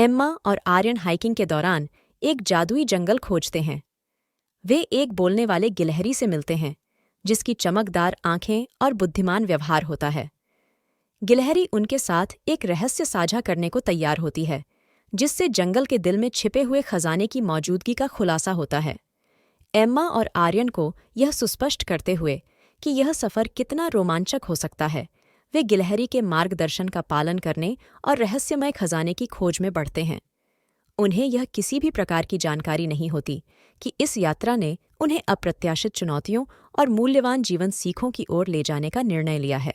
Emma और Aryan hiking के दौरान एक जादुई जंगल खोजते हैं। वे एक बोलने वाले गिलहरी से मिलते हैं, जिसकी चमकदार आंखें और बुद्धिमान व्यवहार होता है। गिलहरी उनके साथ एक रहस्य साझा करने को तैयार होती है, जिससे जंगल के दिल में छिपे हुए खजाने की मौजूदगी का खुलासा होता है। एम्मा और आर्यन को यह सुस्पष्ट करते हुए कि यह सफ़र कितना रोमांचक हो सकता है, वे गिलहरी के मार्गदर्शन का पालन करने और रहस्यमय खजाने की खोज में बढ़ते हैं। उन्हें यह किसी भी प्रकार की जानकारी नहीं होती कि इस यात्रा ने उन्हें अप्रत्याशित चुनौतियों और मूल्यवान जीवन सीखों की ओर ले जाने का निर्णय लिया है।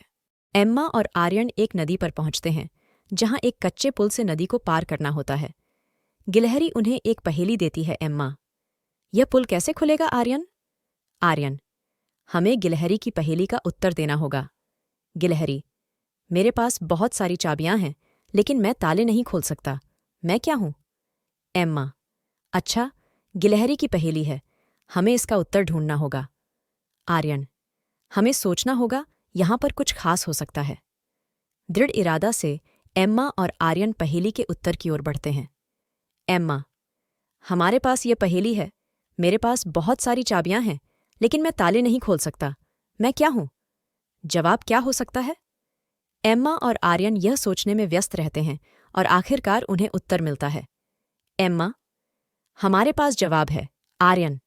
एम्मा और आर्यन एक नदी पर पहुंचते हैं, जहां एक कच्चे पुल से नदी को पार करना होता है। गिलहरी उन्हें एक पहेली देती है। एम्मा: यह पुल कैसे खुलेगा आर्यन? आर्यन: हमें गिलहरी की पहेली का उत्तर देना होगा। गिलहरी: मेरे पास बहुत सारी चाबियां हैं, लेकिन मैं ताले नहीं खोल सकता। मैं क्या हूं? एम्मा: अच्छा, गिलहरी की पहेली है, हमें इसका उत्तर ढूंढना होगा। आर्यन: हमें सोचना होगा, यहां पर कुछ खास हो सकता है। दृढ़ इरादा से एम्मा और आर्यन पहेली के उत्तर की ओर बढ़ते हैं। एम्मा: हमारे पास ये पहेली है, मेरे पास बहुत सारी चाबियां हैं, लेकिन मैं ताले नहीं खोल सकता। मैं क्या हूं? जवाब क्या हो सकता है? एम्मा और आर्यन यह सोचने में व्यस्त रहते हैं और आखिरकार उन्हें उत्तर मिलता है। एम्मा: हमारे पास जवाब है। आर्यन: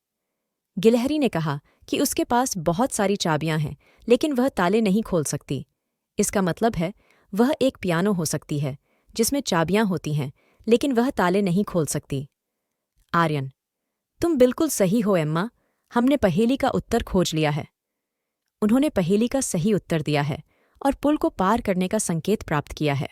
गिलहरी ने कहा कि उसके पास बहुत सारी चाबियां हैं, लेकिन वह ताले नहीं खोल सकती। इसका मतलब है, वह एक पियानो हो सकती है, जिसमें चाबियां होती हैं, लेकिन वह ताले नहीं खोल सकती। आर्यन: तुम बिल्कुल सही हो एम्मा, हमने पहेली का उत्तर खोज लिया है। उन्होंने पहेली का सही उत्तर दिया है और पुल को पार करने का संकेत प्राप्त किया है।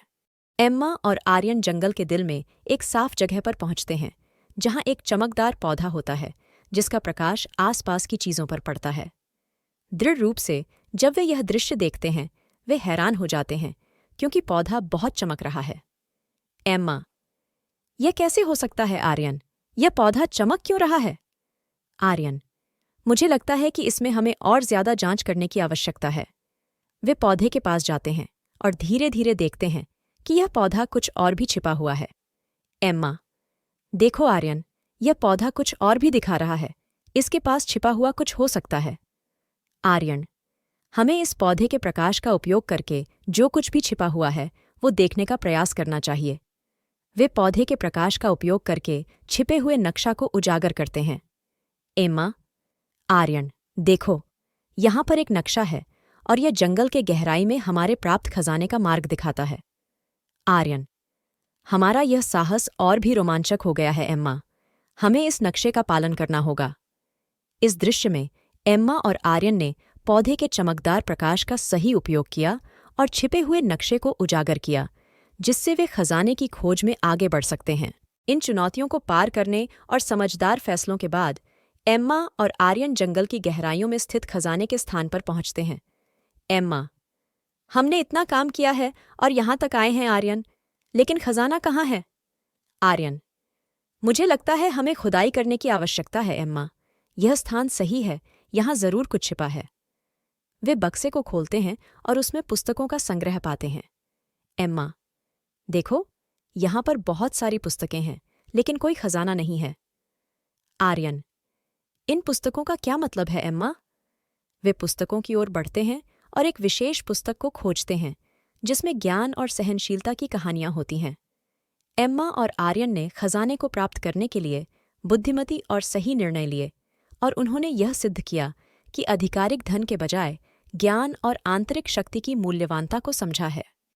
एम्मा और आर्यन जंगल के दिल में एक साफ जगह पर पहुंचते हैं, जहां एक चमकदार पौधा होता है, जिसका प्रकाश आसपास की चीजों पर पड़ता है। दृढ़ रूप से जब वे यह दृश्य देखते हैं, वे हैरान हो जाते हैं, क्योंकि पौधा बहुत चमक रहा है। एम्मा: यह कैसे हो सकता है आर्यन? यह पौधा चमक क्यों रहा है? आर्यन: मुझे लगता है कि इसमें हमें और ज्यादा जांच करने की आवश्यकता है। वे पौधे के पास जाते हैं और धीरे धीरे देखते हैं कि यह पौधा कुछ और भी छिपा हुआ है। एम्मा: देखो आर्यन, यह पौधा कुछ और भी दिखा रहा है, इसके पास छिपा हुआ कुछ हो सकता है। आर्यन: हमें इस पौधे के प्रकाश का उपयोग करके जो कुछ भी छिपा हुआ है, वो देखने का प्रयास करना चाहिए। वे पौधे के प्रकाश का उपयोग करके छिपे हुए नक्शा को उजागर करते हैं। एम्मा: आर्यन, देखो, यहां पर एक नक्शा है और यह जंगल के गहराई में हमारे प्राप्त खजाने का मार्ग दिखाता है। आर्यन: हमारा यह साहस और भी रोमांचक हो गया है एम्मा, हमें इस नक्शे का पालन करना होगा। इस दृश्य में एम्मा और आर्यन ने पौधे के चमकदार प्रकाश का सही उपयोग किया और छिपे हुए नक्शे को उजागर किया, जिससे वे खजाने की खोज में आगे बढ़ सकते हैं। इन चुनौतियों को पार करने और समझदार फैसलों के बाद एम्मा और आर्यन जंगल की गहराइयों में स्थित खजाने के स्थान पर पहुंचते हैं। एम्मा: हमने इतना काम किया है और यहां तक आए हैं आर्यन, लेकिन खजाना कहाँ है? आर्यन: मुझे लगता है हमें खुदाई करने की आवश्यकता है एम्मा, यह स्थान सही है, यहां जरूर कुछ छिपा है। वे बक्से को खोलते हैं और उसमें पुस्तकों का संग्रह पाते हैं। एम्मा: देखो, यहां पर बहुत सारी पुस्तकें हैं, लेकिन कोई खजाना नहीं है। आर्यन: इन पुस्तकों का क्या मतलब है एम्मा? वे पुस्तकों की ओर बढ़ते हैं और एक विशेष पुस्तक को खोजते हैं, जिसमें ज्ञान और सहनशीलता की कहानियां होती हैं। एम्मा और आर्यन ने खजाने को प्राप्त करने के लिए बुद्धिमती और सही निर्णय लिए, और उन्होंने यह सिद्ध किया कि आधिकारिक धन के बजाय ज्ञान और आंतरिक शक्ति की मूल्यवानता को समझा है।